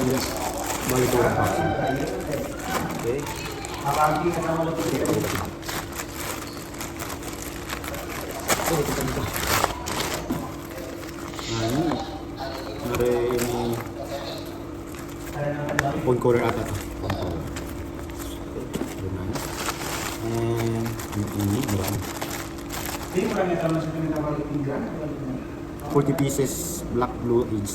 Sila. Balik ko lang boxing. Okay. Nari ini phone caller ata to. Phone caller. And ini berapa? 40 pieces black blue age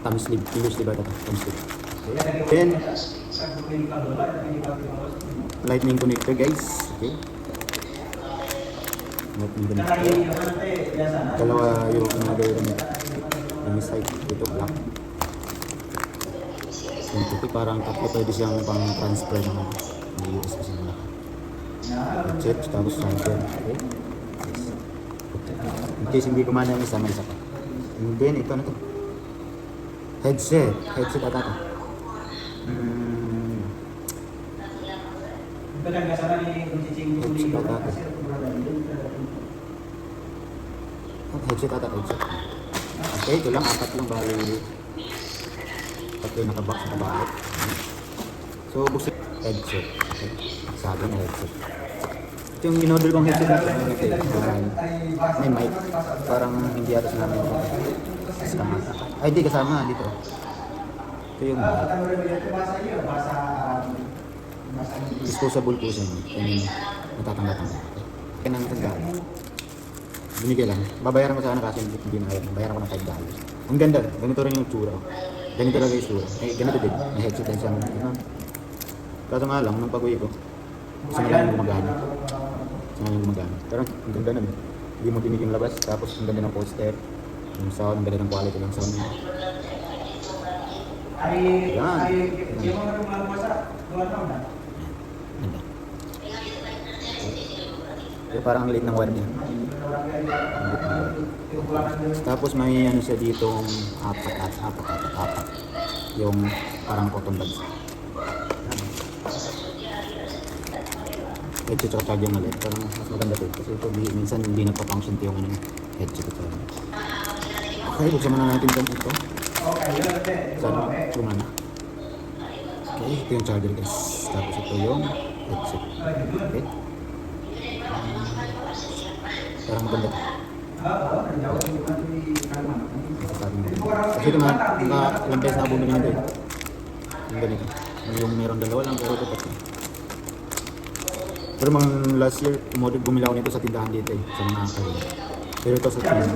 thumb sleeve, finger sleeve ata to, thumb sleeve. Then lightning connector guys. Okay. Lightning connector. Dalawa yung nagawin nito. Yung side dito black. Ito parang tatlo pwede siyang pang transfer ng USB sa mga. Check tapos charger. Okay. In case hindi gumana yung isa, may isa pa. And then ito na to. Headset ata to. Headset ata. Okay, ito lang, apat lang bali. Ito yung nakabox na balik. So, buksan headset. Okay. Sabi na headset. Ito yung in-order kong headset na may mic. Parang hindi atas namin ito. Kasama. Ay, hindi kasama dito. Ito yung mic. Disposable po siya. Yung natatangga-tangga. Kaya nang tangga. Binigay lang. Babayaran ko sana kasi hindi na kaya. Bayaran ko ng $5. Ang ganda. Ganito rin yung tsura. Ganito talaga yung tsura. Eh, ganito din. May headset din siyang kaso nga lang, nung pag-uwi ko, gusto nga lang yung gumagana. Pero ang ganda nun. Hindi mo dinig yung labas. Tapos ang ganda ng poster. Yung sound, ang ganda ng quality ng sound. Yan. Ganda. Pero parang ang liit ng wire niya. Tapos may ano siya ditong apat. Yung parang cotton buds. Headset at charger ulit. Parang mas maganda ito. Kasi ito minsan hindi nagpa-function ito yung ano, headset at charger. Okay, buksan muna natin ito. Sana, lumana na. Okay, ito yung charger guys. Tapos ito yung headset. Okay. Parang maganda ito. Kasi ito ilang beses na bumili nito eh. Yung ganito. Yung meron dalawa lang pero ito tatlo. Pero mga last year, bumila ko nito sa tindahan dito eh. Sa mga karin. Pero ito sa tindahan.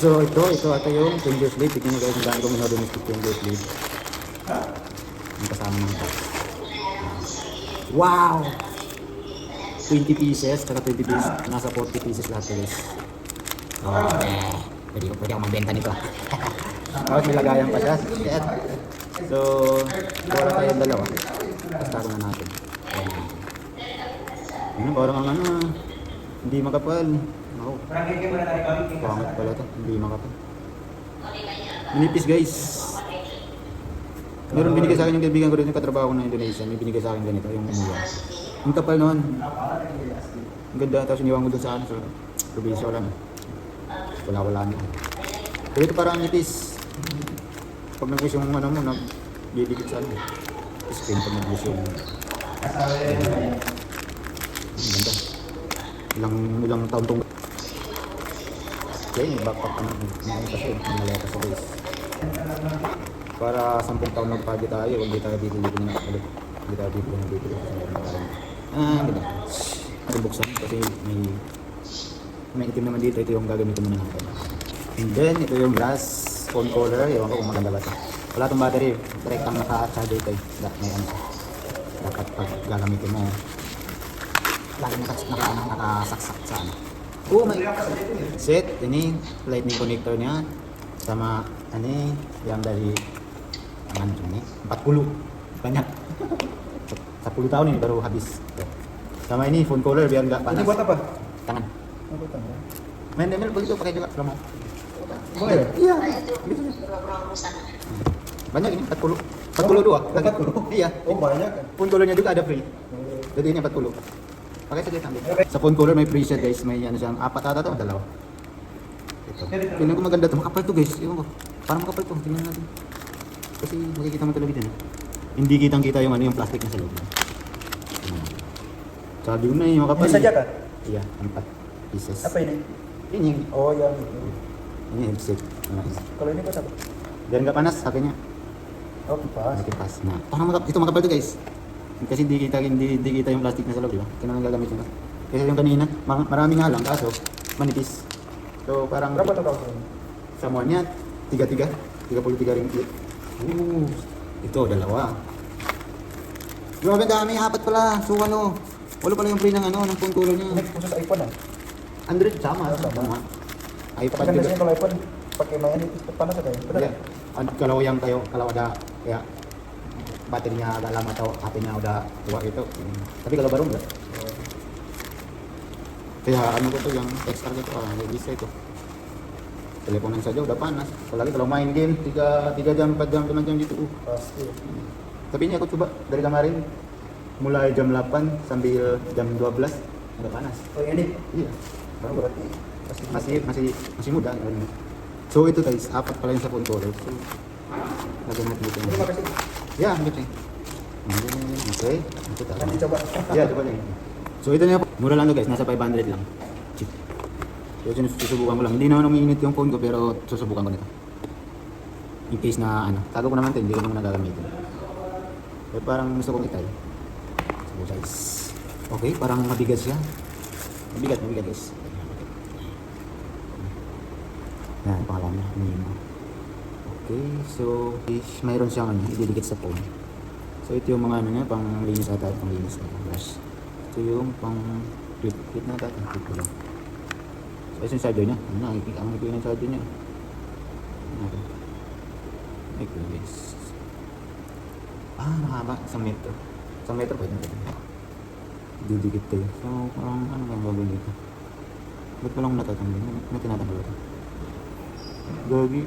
So ito ata yung finger sleeve. Tignan nyo guys, ang dami kong minodon yung finger sleeve. Yung kasama ng box. Wow! 20 pieces, saka 20 pieces. Nasa 40 pieces lahat guys. Pwede ako magbenta nito. Tapos may lagayan pa siya. Shit. So, wala tayong dalawa. Basta na natin. Parang ang ano, hindi makapal. Ako. Pangit pala ito, hindi makapal. Minipis guys. Meron binigay sa akin yung kaibigan ko rin yung katrabaho ko na Indonesia. May binigay sa akin ganito, yung umuya. Ang kapal noon. Ang ganda, tapos iniwan ko doon sa ano. So, probinsya wala na. Wala na. Pero ito parang nipis. Pag nag-wish yung ano mo, nag-didikit sa ano. Screen pag nag-wish yung ganda. Ilang taon tong okay, backpack ka na kasi maleta sa base. Para 10 taon magpagi tayo, hindi tayo bibili na ulit. Hindi tayo bibili na kasi ganda. Ito buksan kasi may itim naman dito. Ito yung gagamitin mo na natin. And then, ito yung glass phone caller. Ewan ko kung maganda ba ito. Wala itong battery. Direct ang naka-charger ito eh. May ano. Dapat pag gagamitin mo, lagi nakasaksak sa ano. May set. Ini, lightning connector niya. Sama, yang dari tangan ini. 40. Banyak. 10 tahun ini baru habis. Sama ini phone caller biar nggak panas. Ini buat apa? Tangan. Apa tangan? Main ML begitu pakai juga kalau mau. Boleh? Iya. Gitu. Banyak ini 40. 42. 40? Iya. Oh banyak kan? Phone colornya juga ada free. Jadi ini 40. Pakai sedikit ambil. Sa phone color may preset guys, may ano siyang apat ata to, dalawa. Ito. Tingnan ko maganda to. Makapal to guys. Ewan ko. Parang makapal to. Tingnan natin. Kasi makikita mo talaga dyan. Hindi kitang-kita yung ano yung plastic na sa loob. Sabi ko na yung makapal. Ini saja ka? Iya, 4 pieces. Apa ini? Ini yung, Oh, yang ini headset. kalau ini kok apa? Dan nggak panas akhirnya. Oh, kipas. Masih pas. Nah, parang ito makapal to guys. Kasi hindi kita yung plastic na sa loob, di ba? Kailangan gagamit yun. Kasi yung kanina, marami nga lang, kaso manipis. So parang Berapa tuh kamu? semuanya 33 ringgit. Ito dalawa. Grabe dami, 4 pala. So ano, wala pala yung free ng ano, ng phone color Ini niya. khusus iPhone ya? Android sama, Oh, sama. sama. iPad Tapi kan juga. biasanya kalau iPhone pakai main itu panas ada ya? Benar? Ya, kalau yang kayak kalau ada ya baterainya agak lama atau HP-nya udah tua gitu. Tapi kalau baru enggak. Kaya ano ko to yung extra ko hindi bisa itu. Teleponan saja udah panas. Apalagi kalau main game 3 jam 4 jam 5 jam gitu. Pasti. Tapi ini aku coba dari kemarin mulai jam 8 sambil jam 12 udah panas. Oh, ini? Iya. Oh, berarti Masih muda. So itu guys, 4 pala yung sa phone color. So, lagyan natin dito. Terima kasih. Ya, gitu. Okay. Ito tayo. Nanti coba. Ya, coba lang. So ito na po. Mura lang to guys, nasa 500 lang. Cheap. So susubukan ko lang. Hindi naman umiinit yung phone ko pero susubukan ko nito. In case na ano, tago ko naman ito, hindi ko naman nagagamitin. Pero parang gusto kong itay. So guys. Okay, parang mabigat siya. Mabigat guys. Yan, pangalan niya. Nemo. Okay, so mayroon siyang ano, ididikit sa phone. So ito yung mga ano niya, pang linis ata, pang linis na brush. Ito yung pang clip na ata, clip ko lang. So ito yung charger niya. Ano na, ang ito yung charger niya. Ano? Ay, guys. Mahaba. 1 metro. 1 metro pwede na. Didikit tayo. So parang ano kang gagawin dito? Ba't walang natatanggal? Ano tinatanggal ito? Gagi.